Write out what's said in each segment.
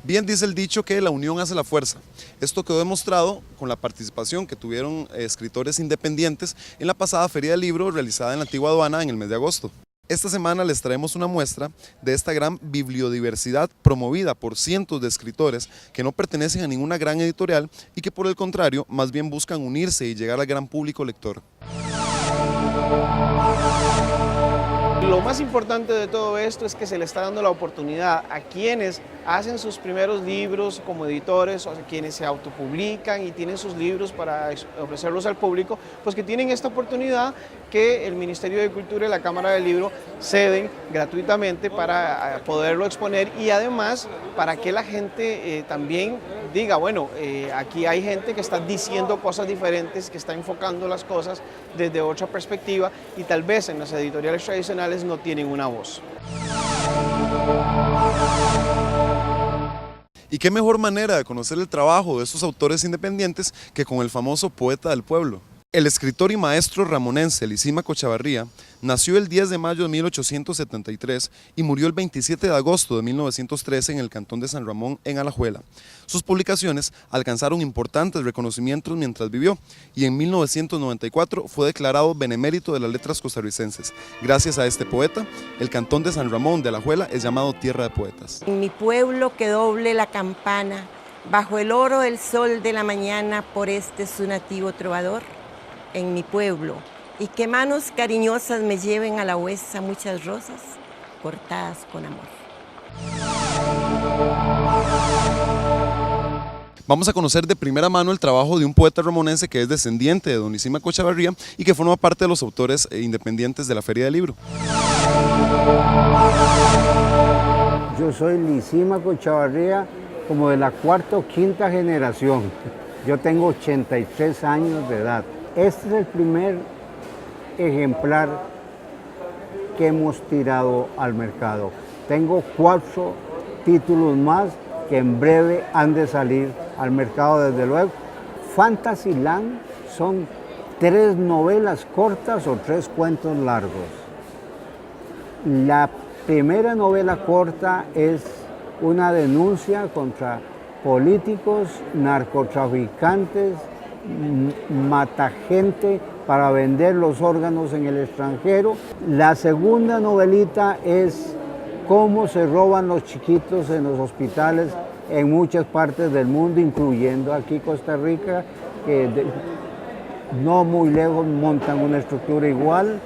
Bien dice el dicho que la unión hace la fuerza. Esto quedó demostrado con la participación que tuvieron escritores independientes en la pasada Feria del Libro realizada en la Antigua Aduana en el mes de agosto. Esta semana les traemos una muestra de esta gran bibliodiversidad promovida por cientos de escritores que no pertenecen a ninguna gran editorial y que por el contrario más bien buscan unirse y llegar al gran público lector. Lo más importante de todo esto es que se le está dando la oportunidad a quienes hacen sus primeros libros como editores o a quienes se autopublican y tienen sus libros para ofrecerlos al público, pues que tienen esta oportunidad que el Ministerio de Cultura y la Cámara del Libro ceden gratuitamente para poderlo exponer y además para que la gente también diga, bueno, aquí hay gente que está diciendo cosas diferentes, que está enfocando las cosas desde otra perspectiva y tal vez en las editoriales tradicionales no tienen una voz. ¿Y qué mejor manera de conocer el trabajo de estos autores independientes que con el famoso poeta del pueblo? El escritor y maestro ramonense Lisímaco Chavarría nació el 10 de mayo de 1873 y murió el 27 de agosto de 1913 en el cantón de San Ramón, en Alajuela. Sus publicaciones alcanzaron importantes reconocimientos mientras vivió y en 1994 fue declarado benemérito de las letras costarricenses. Gracias a este poeta, el cantón de San Ramón de Alajuela es llamado Tierra de Poetas. En mi pueblo que doble la campana, bajo el oro del sol de la mañana, por este su nativo trovador. En mi pueblo, y que manos cariñosas me lleven a la huesa muchas rosas cortadas con amor. Vamos a conocer de primera mano el trabajo de un poeta ramonense que es descendiente de don Lisímaco Chavarría y que forma parte de los autores independientes de la Feria del Libro. Yo soy Lisímaco Chavarría, como de la cuarta o quinta generación. Yo tengo 83 años de edad. Este es el primer ejemplar que hemos tirado al mercado. Tengo 4 títulos más que en breve han de salir al mercado, desde luego. Fantasyland son 3 novelas cortas o 3 cuentos largos. La primera novela corta es una denuncia contra políticos, narcotraficantes, mata gente para vender los órganos en el extranjero. La segunda novelita es cómo se roban los chiquitos en los hospitales en muchas partes del mundo, incluyendo aquí Costa Rica, que no muy lejos montan una estructura igual.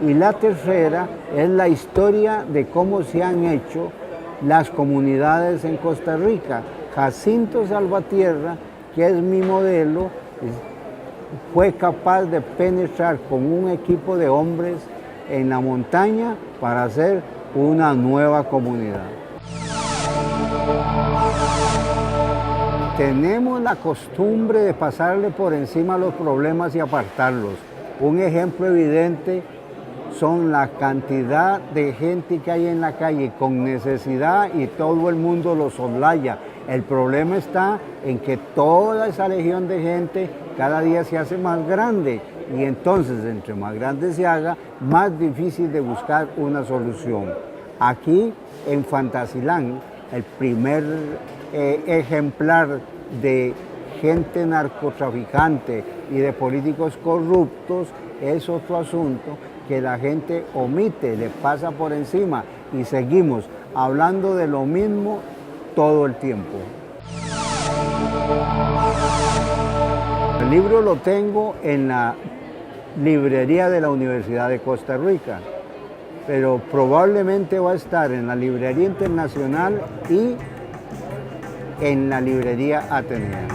Y la tercera es la historia de cómo se han hecho las comunidades en Costa Rica. Jacinto Salvatierra, que es mi modelo, fue capaz de penetrar con un equipo de hombres en la montaña para hacer una nueva comunidad. Tenemos la costumbre de pasarle por encima los problemas y apartarlos. Un ejemplo evidente son la cantidad de gente que hay en la calle con necesidad y todo el mundo lo soslaya. El problema está en que toda esa legión de gente cada día se hace más grande y entonces entre más grande se haga, más difícil de buscar una solución. Aquí en Fantasyland, el primer ejemplar de gente narcotraficante y de políticos corruptos es otro asunto que la gente omite, le pasa por encima y seguimos hablando de lo mismo todo el tiempo. El libro lo tengo en la librería de la Universidad de Costa Rica, pero probablemente va a estar en la librería internacional y en la librería Atenea.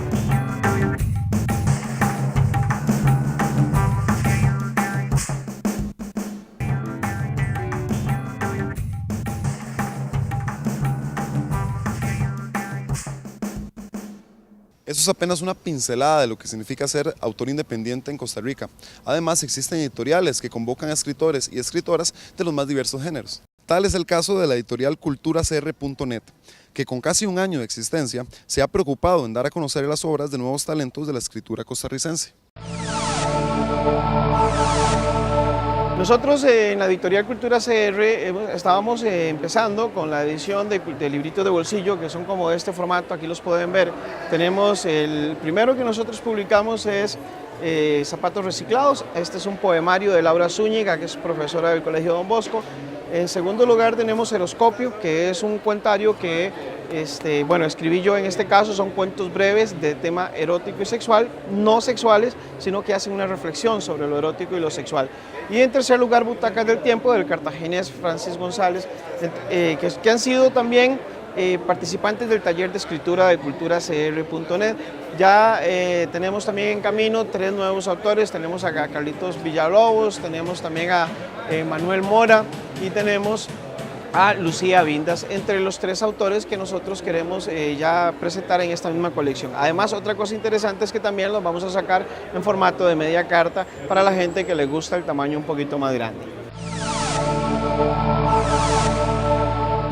Eso es apenas una pincelada de lo que significa ser autor independiente en Costa Rica. Además, existen editoriales que convocan a escritores y escritoras de los más diversos géneros. Tal es el caso de la editorial culturacr.net, que con casi un año de existencia se ha preocupado en dar a conocer las obras de nuevos talentos de la escritura costarricense. Nosotros en la editorial Cultura CR estábamos empezando con la edición de libritos de bolsillo, que son como de este formato, aquí los pueden ver. Tenemos el primero que nosotros publicamos es Zapatos Reciclados. Este es un poemario de Laura Zúñiga, que es profesora del Colegio Don Bosco. En segundo lugar tenemos Eroscopio, que es un cuentario que escribí yo en este caso. Son cuentos breves de tema erótico y sexual, no sexuales, sino que hacen una reflexión sobre lo erótico y lo sexual. Y en tercer lugar, Butacas del Tiempo, del cartaginés Francis González, que han sido también participantes del taller de escritura de culturacr.net. Ya tenemos también en camino 3 nuevos autores. Tenemos a Carlitos Villalobos, tenemos también a Manuel Mora y tenemos a Lucía Vindas, entre los 3 autores que nosotros queremos ya presentar en esta misma colección. Además, otra cosa interesante es que también los vamos a sacar en formato de media carta para la gente que le gusta el tamaño un poquito más grande.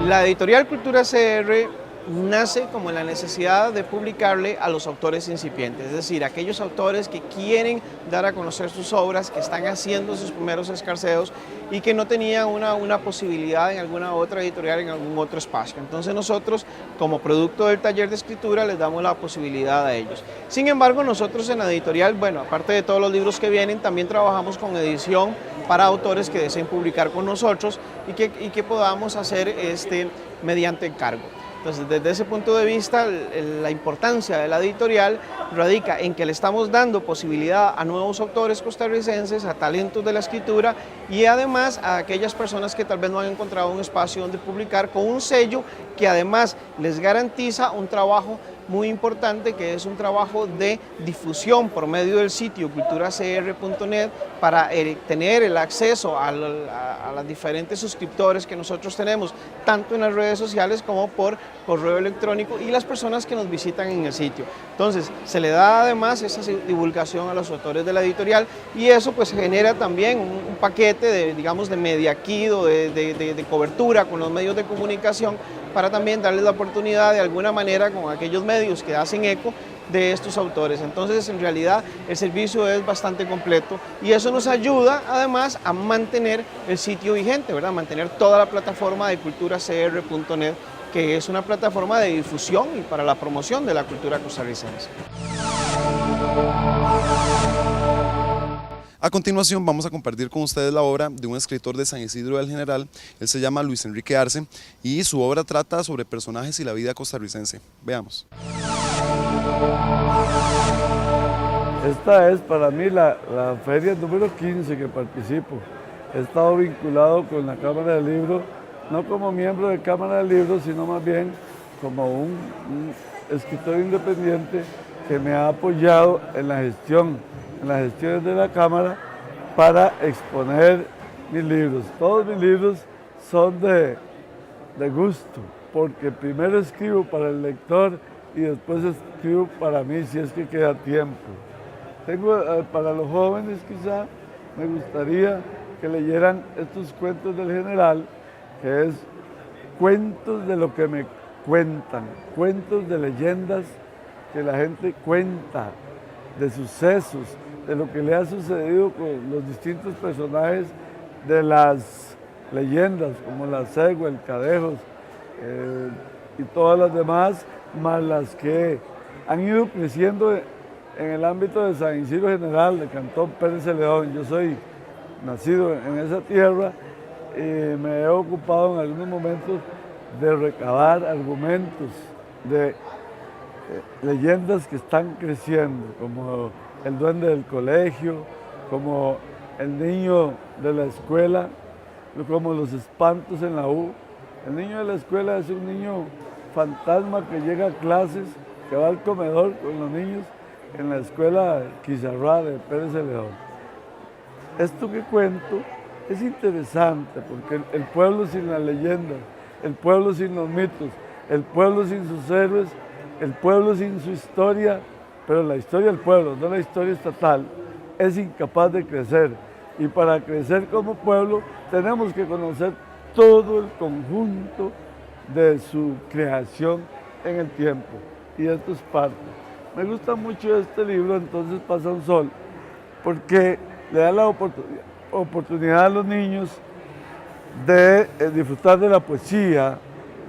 La editorial Cultura CR nace como la necesidad de publicarle a los autores incipientes, es decir, aquellos autores que quieren dar a conocer sus obras, que están haciendo sus primeros escarceos y que no tenían una posibilidad en alguna otra editorial, en algún otro espacio. Entonces nosotros, como producto del taller de escritura, les damos la posibilidad a ellos. Sin embargo, nosotros en la editorial, bueno, aparte de todos los libros que vienen, también trabajamos con edición para autores que deseen publicar con nosotros y que podamos hacer mediante encargo. Entonces, desde ese punto de vista, la importancia de la editorial radica en que le estamos dando posibilidad a nuevos autores costarricenses, a talentos de la escritura y además a aquellas personas que tal vez no han encontrado un espacio donde publicar, con un sello que además les garantiza un trabajo muy importante, que es un trabajo de difusión por medio del sitio culturacr.net para tener el acceso a los diferentes suscriptores que nosotros tenemos, tanto en las redes sociales como por correo electrónico, y las personas que nos visitan en el sitio. Entonces, se le da además esa divulgación a los autores de la editorial y eso pues genera también un paquete de media kit o de cobertura con los medios de comunicación, para también darles la oportunidad de alguna manera con aquellos medios que hacen eco de estos autores. Entonces, en realidad, el servicio es bastante completo y eso nos ayuda además a mantener el sitio vigente, ¿verdad? Mantener toda la plataforma de culturacr.net, que es una plataforma de difusión y para la promoción de la cultura costarricense. A continuación vamos a compartir con ustedes la obra de un escritor de San Isidro del General. Él se llama Luis Enrique Arce y su obra trata sobre personajes y la vida costarricense. Veamos. Esta es para mí la feria número 15 que participo. He estado vinculado con la Cámara del Libro, no como miembro de Cámara del Libro, sino más bien como un escritor independiente que me ha apoyado en las gestiones de la Cámara para exponer mis libros. Todos mis libros son de gusto, porque primero escribo para el lector y después escribo para mí si es que queda tiempo. Para los jóvenes quizá me gustaría que leyeran estos cuentos del general, que es cuentos de lo que me cuentan, cuentos de leyendas que la gente cuenta, de sucesos, de lo que le ha sucedido con los distintos personajes de las leyendas, como la Cegua, el Cadejos y todas las demás, más las que han ido creciendo en el ámbito de San Isidro General, de Cantón Pérez Celedón. Yo soy nacido en esa tierra y me he ocupado en algunos momentos de recabar argumentos de leyendas que están creciendo, como el duende del colegio, como el niño de la escuela, como los espantos en la U. El niño de la escuela es un niño fantasma que llega a clases, que va al comedor con los niños en la escuela Quizarrá de Pérez Celedón. Esto que cuento es interesante porque el pueblo sin las leyendas, el pueblo sin los mitos, el pueblo sin sus héroes, el pueblo sin su historia, pero la historia del pueblo, no la historia estatal, es incapaz de crecer. Y para crecer como pueblo tenemos que conocer todo el conjunto de su creación en el tiempo. Y esto es parte. Me gusta mucho este libro, Entonces pasa un sol, porque le da la oportunidad a los niños de disfrutar de la poesía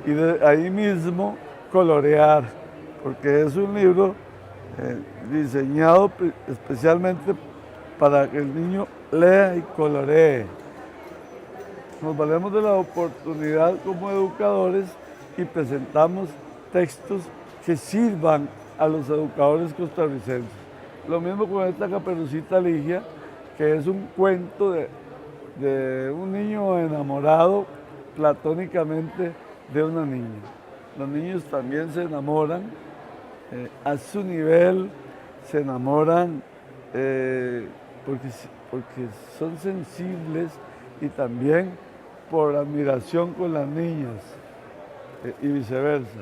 y de ahí mismo colorear, porque es un libro diseñado especialmente para que el niño lea y coloree. Nos valemos de la oportunidad como educadores y presentamos textos que sirvan a los educadores costarricenses. Lo mismo con esta Caperucita Ligia, que es un cuento de un niño enamorado platónicamente de una niña. Los niños también se enamoran a su nivel, se enamoran porque son sensibles y también por admiración con las niñas y viceversa.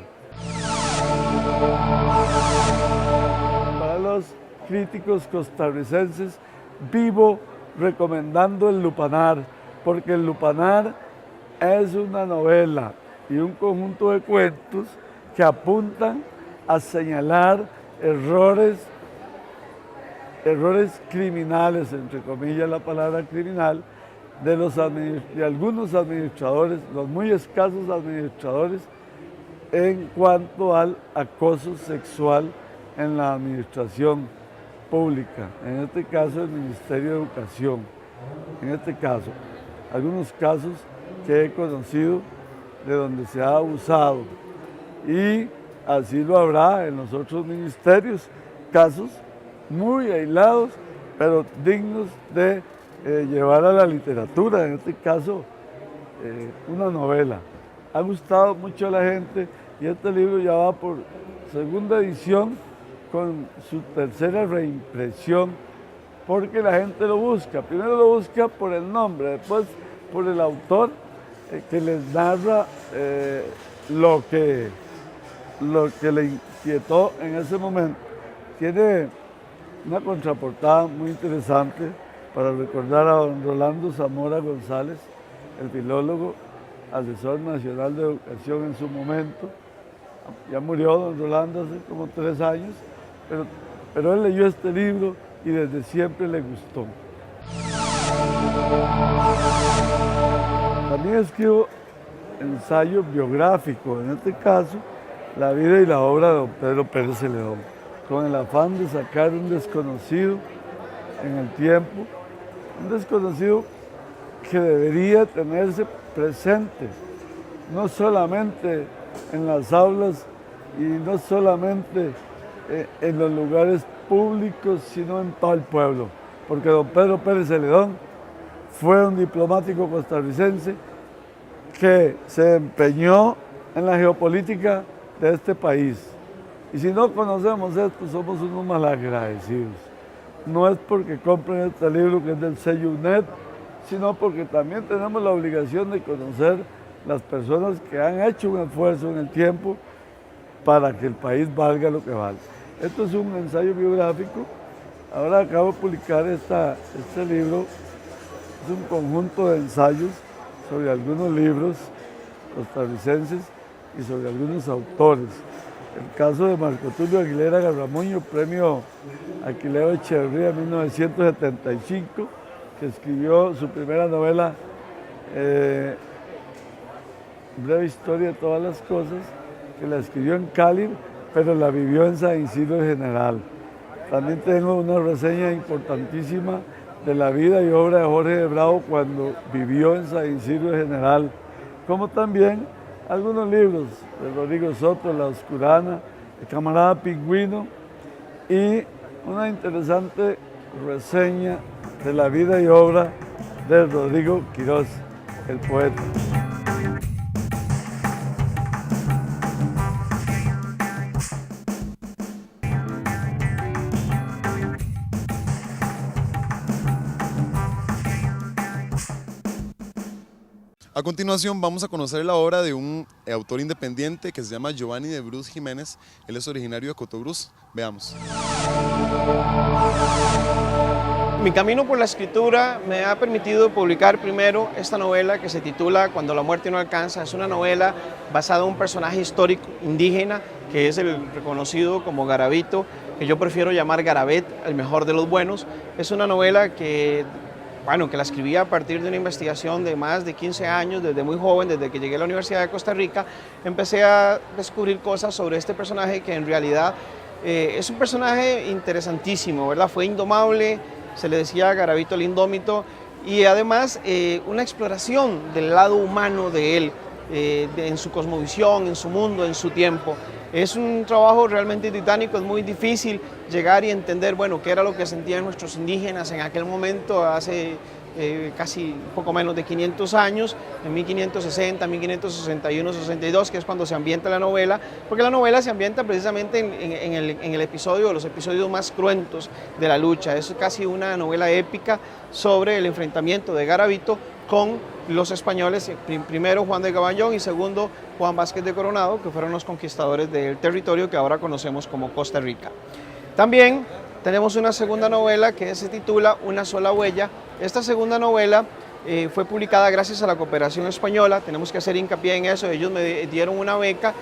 Para los críticos costarricenses, vivo recomendando El Lupanar, porque El Lupanar es una novela y un conjunto de cuentos que apuntan a señalar errores criminales, entre comillas la palabra criminal, de algunos administradores, los muy escasos administradores, en cuanto al acoso sexual en la administración pública, en este caso el Ministerio de Educación, en este caso, algunos casos que he conocido de donde se ha abusado y así lo habrá en los otros ministerios, casos muy aislados, pero dignos de llevar a la literatura, en este caso una novela. Ha gustado mucho a la gente y este libro ya va por segunda edición con su tercera reimpresión, porque la gente lo busca. Primero lo busca por el nombre, después por el autor que les narra lo que le inquietó en ese momento. Tiene una contraportada muy interesante para recordar a don Rolando Zamora González, el filólogo, asesor nacional de educación en su momento. Ya murió don Rolando hace como 3 años, pero él leyó este libro y desde siempre le gustó. También escribo ensayo biográfico, en este caso, la vida y la obra de don Pedro Pérez Celedón, con el afán de sacar un desconocido en el tiempo, un desconocido que debería tenerse presente, no solamente en las aulas y no solamente en los lugares públicos, sino en todo el pueblo, porque don Pedro Pérez Celedón fue un diplomático costarricense que se empeñó en la geopolítica de este país. Y si no conocemos esto, somos unos malagradecidos. No es porque compren este libro que es del sello UNED, sino porque también tenemos la obligación de conocer las personas que han hecho un esfuerzo en el tiempo para que el país valga lo que vale. Esto es un ensayo biográfico. Ahora acabo de publicar este libro. Es un conjunto de ensayos sobre algunos libros costarricenses y sobre algunos autores. El caso de Marco Tulio Aguilera Garramuño, premio Aquileo Echeverría en 1975, que escribió su primera novela, Breve Historia de Todas las Cosas, que la escribió en Cali, pero la vivió en San Isidro General. También tengo una reseña importantísima de la vida y obra de Jorge de Bravo cuando vivió en San Isidro General, como también algunos libros de Rodrigo Soto, La Oscurana, El Camarada Pingüino y una interesante reseña de la vida y obra de Rodrigo Quirós, el poeta. A continuación vamos a conocer la obra de un autor independiente que se llama Giovanni de Bruz Jiménez. Él es originario de Cotobruz. Veamos. Mi camino por la escritura me ha permitido publicar primero esta novela que se titula Cuando la muerte no alcanza. Es una novela basada en un personaje histórico indígena que es el reconocido como Garavito, que yo prefiero llamar Garabet, el mejor de los buenos. Es una novela que bueno, que la escribí a partir de una investigación de más de 15 años, desde muy joven, desde que llegué a la Universidad de Costa Rica, empecé a descubrir cosas sobre este personaje que en realidad es un personaje interesantísimo, ¿verdad? Fue indomable, se le decía Garavito el Indómito, y además una exploración del lado humano de él, en su cosmovisión, en su mundo, en su tiempo. Es un trabajo realmente titánico, es muy difícil llegar y entender, bueno, qué era lo que sentían nuestros indígenas en aquel momento, hace casi poco menos de 500 años, en 1560, 1561, 62, que es cuando se ambienta la novela, porque la novela se ambienta precisamente en el episodio, los episodios más cruentos de la lucha. Es casi una novela épica sobre el enfrentamiento de Garavito con los españoles, primero Juan de Gabaldón y segundo Juan Vázquez de Coronado, que fueron los conquistadores del territorio que ahora conocemos como Costa Rica. También tenemos una segunda novela que se titula Una sola huella. Esta segunda novela fue publicada gracias a la cooperación española, tenemos que hacer hincapié en eso, ellos me dieron una beca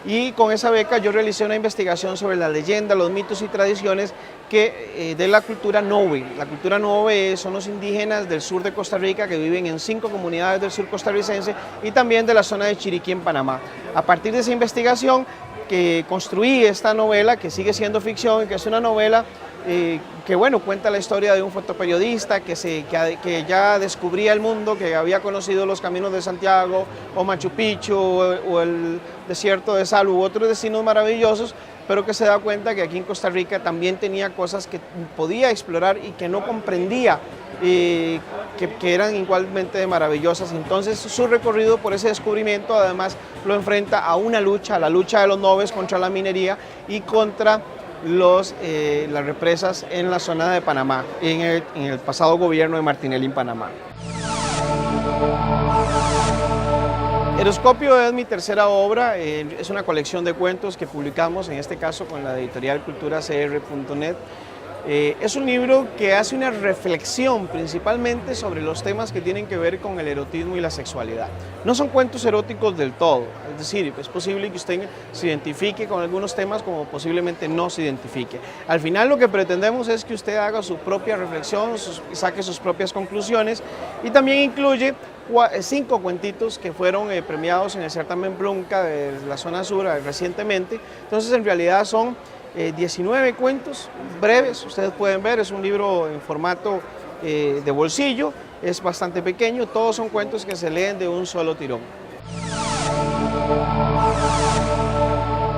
y con esa beca yo realicé una investigación sobre la leyenda, los mitos y tradiciones de la cultura Nove. La cultura Nove son los indígenas del sur de Costa Rica que viven en 5 comunidades del sur costarricense y también de la zona de Chiriquí en Panamá. A partir de esa investigación que construí esta novela, que sigue siendo ficción y que es una novela que bueno, cuenta la historia de un fotoperiodista que ya descubría el mundo, que había conocido los caminos de Santiago o Machu Picchu o el desierto de Sal u otros destinos maravillosos, pero que se da cuenta que aquí en Costa Rica también tenía cosas que podía explorar y que no comprendía, que eran igualmente maravillosas. Entonces su recorrido por ese descubrimiento además lo enfrenta a una lucha, la lucha de los noves contra la minería y contra las represas en la zona de Panamá, en el pasado gobierno de Martinelli en Panamá. Eroscopio es mi tercera obra, es una colección de cuentos que publicamos, en este caso con la editorial culturacr.net. Es un libro que hace una reflexión principalmente sobre los temas que tienen que ver con el erotismo y la sexualidad. No son cuentos eróticos del todo, es decir, es posible que usted se identifique con algunos temas como posiblemente no se identifique. Al final lo que pretendemos es que usted haga su propia reflexión, saque sus propias conclusiones y también incluye 5 cuentitos que fueron premiados en el certamen Plunca de la zona sur recientemente. Entonces en realidad son 19 cuentos breves, ustedes pueden ver, es un libro en formato de bolsillo, es bastante pequeño, todos son cuentos que se leen de un solo tirón.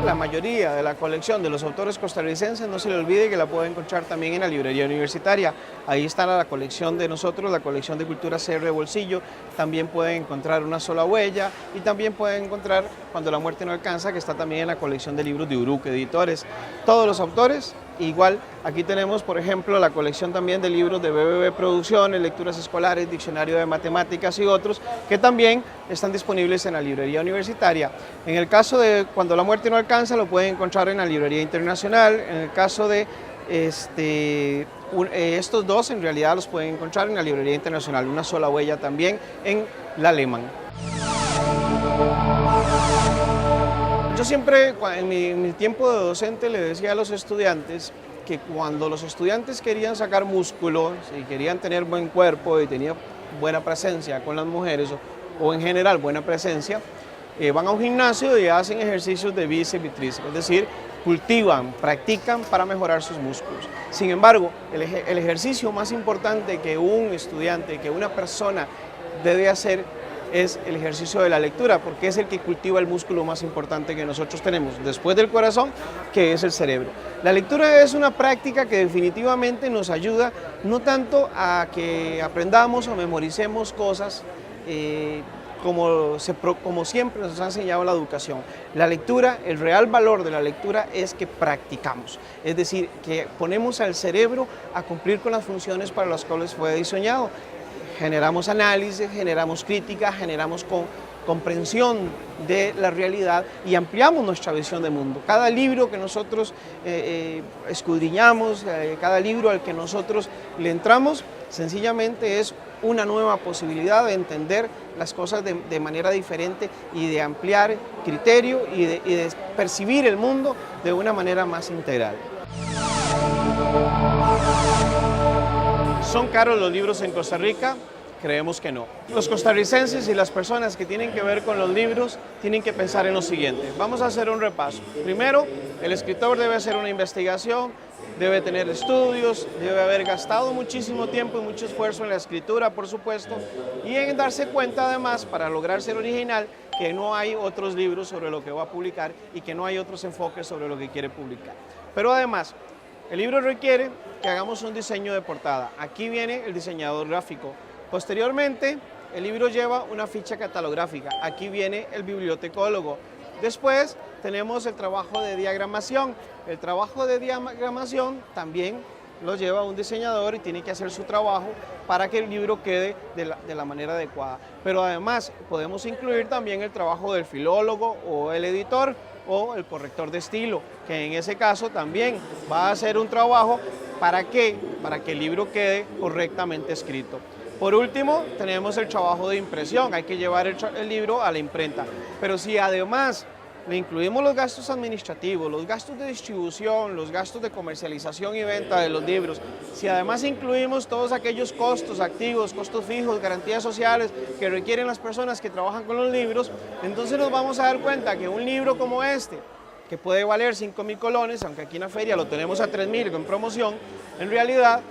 La mayoría de la colección de los autores costarricenses, no se le olvide que la puede encontrar también en la librería universitaria. Ahí está la colección de nosotros, la colección de Cultura CR de bolsillo. También pueden encontrar Una sola huella y también pueden encontrar Cuando la muerte no alcanza, que está también en la colección de libros de Uruc Editores. Todos los autores, igual, aquí tenemos, por ejemplo, la colección también de libros de BBB Producciones, lecturas escolares, diccionario de matemáticas y otros, que también están disponibles en la librería universitaria. En el caso de Cuando la muerte no alcanza, lo pueden encontrar en la librería internacional. En el caso de estos dos, en realidad los pueden encontrar en la librería internacional. Una sola huella también en la Alemán. Yo siempre, en mi tiempo de docente, le decía a los estudiantes que cuando los estudiantes querían sacar músculo y querían tener buen cuerpo y tenían buena presencia con las mujeres o en general buena presencia, van a un gimnasio y hacen ejercicios de bíceps y tríceps, es decir, cultivan, practican para mejorar sus músculos. Sin embargo, el ejercicio más importante que un estudiante, que una persona debe hacer es el ejercicio de la lectura, porque es el que cultiva el músculo más importante que nosotros tenemos, después del corazón, que es el cerebro. La lectura es una práctica que definitivamente nos ayuda no tanto a que aprendamos o memoricemos cosas como siempre nos ha enseñado la educación. La lectura, el real valor de la lectura es que practicamos, es decir, que ponemos al cerebro a cumplir con las funciones para las cuales fue diseñado. Generamos análisis, generamos crítica, generamos comprensión de la realidad y ampliamos nuestra visión de mundo. Cada libro que nosotros escudriñamos, cada libro al que nosotros le entramos, sencillamente es una nueva posibilidad de entender las cosas de manera diferente y de ampliar criterio y de percibir el mundo de una manera más integral. ¿Son caros los libros en Costa Rica? Creemos que no. Los costarricenses y las personas que tienen que ver con los libros tienen que pensar en lo siguiente. Vamos a hacer un repaso. Primero, el escritor debe hacer una investigación, debe tener estudios, debe haber gastado muchísimo tiempo y mucho esfuerzo en la escritura, por supuesto, y en darse cuenta además, para lograr ser original, que no hay otros libros sobre lo que va a publicar y que no hay otros enfoques sobre lo que quiere publicar. Pero además, el libro requiere que hagamos un diseño de portada. Aquí viene el diseñador gráfico. Posteriormente, el libro lleva una ficha catalográfica. Aquí viene el bibliotecólogo. Después tenemos el trabajo de diagramación. El trabajo de diagramación también lo lleva un diseñador y tiene que hacer su trabajo para que el libro quede de la manera adecuada. Pero además podemos incluir también el trabajo del filólogo o el editor o el corrector de estilo, que en ese caso también va a hacer un trabajo para que el libro quede correctamente escrito. Por último, tenemos el trabajo de impresión, hay que llevar el libro a la imprenta. Pero si además le incluimos los gastos administrativos, los gastos de distribución, los gastos de comercialización y venta de los libros, si además incluimos todos aquellos costos activos, costos fijos, garantías sociales que requieren las personas que trabajan con los libros, entonces nos vamos a dar cuenta que un libro como este, que puede valer 5.000 colones, aunque aquí en la feria lo tenemos a 3.000 con promoción, en realidad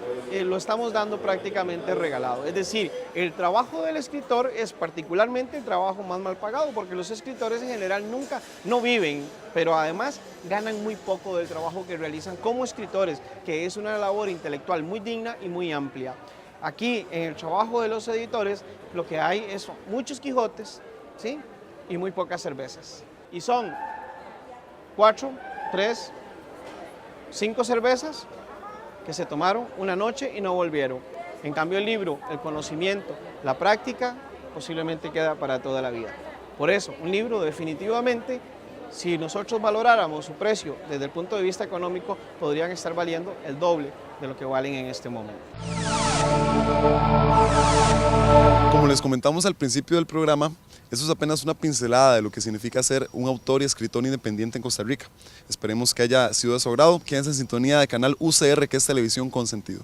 lo estamos dando prácticamente regalado. Es decir, el trabajo del escritor es particularmente el trabajo más mal pagado, porque los escritores en general no viven, pero además ganan muy poco del trabajo que realizan como escritores, que es una labor intelectual muy digna y muy amplia. Aquí, en el trabajo de los editores, lo que hay es muchos Quijotes, ¿sí? Y muy pocas cervezas. Y son 4, 3, 5 cervezas que se tomaron una noche y no volvieron. En cambio el libro, el conocimiento, la práctica, posiblemente queda para toda la vida. Por eso, un libro definitivamente, si nosotros valoráramos su precio desde el punto de vista económico, podrían estar valiendo el doble de lo que valen en este momento. Como les comentamos al principio del programa, eso es apenas una pincelada de lo que significa ser un autor y escritor independiente en Costa Rica. Esperemos que haya sido de su agrado. Quédense en sintonía de canal UCR, que es Televisión con Sentido.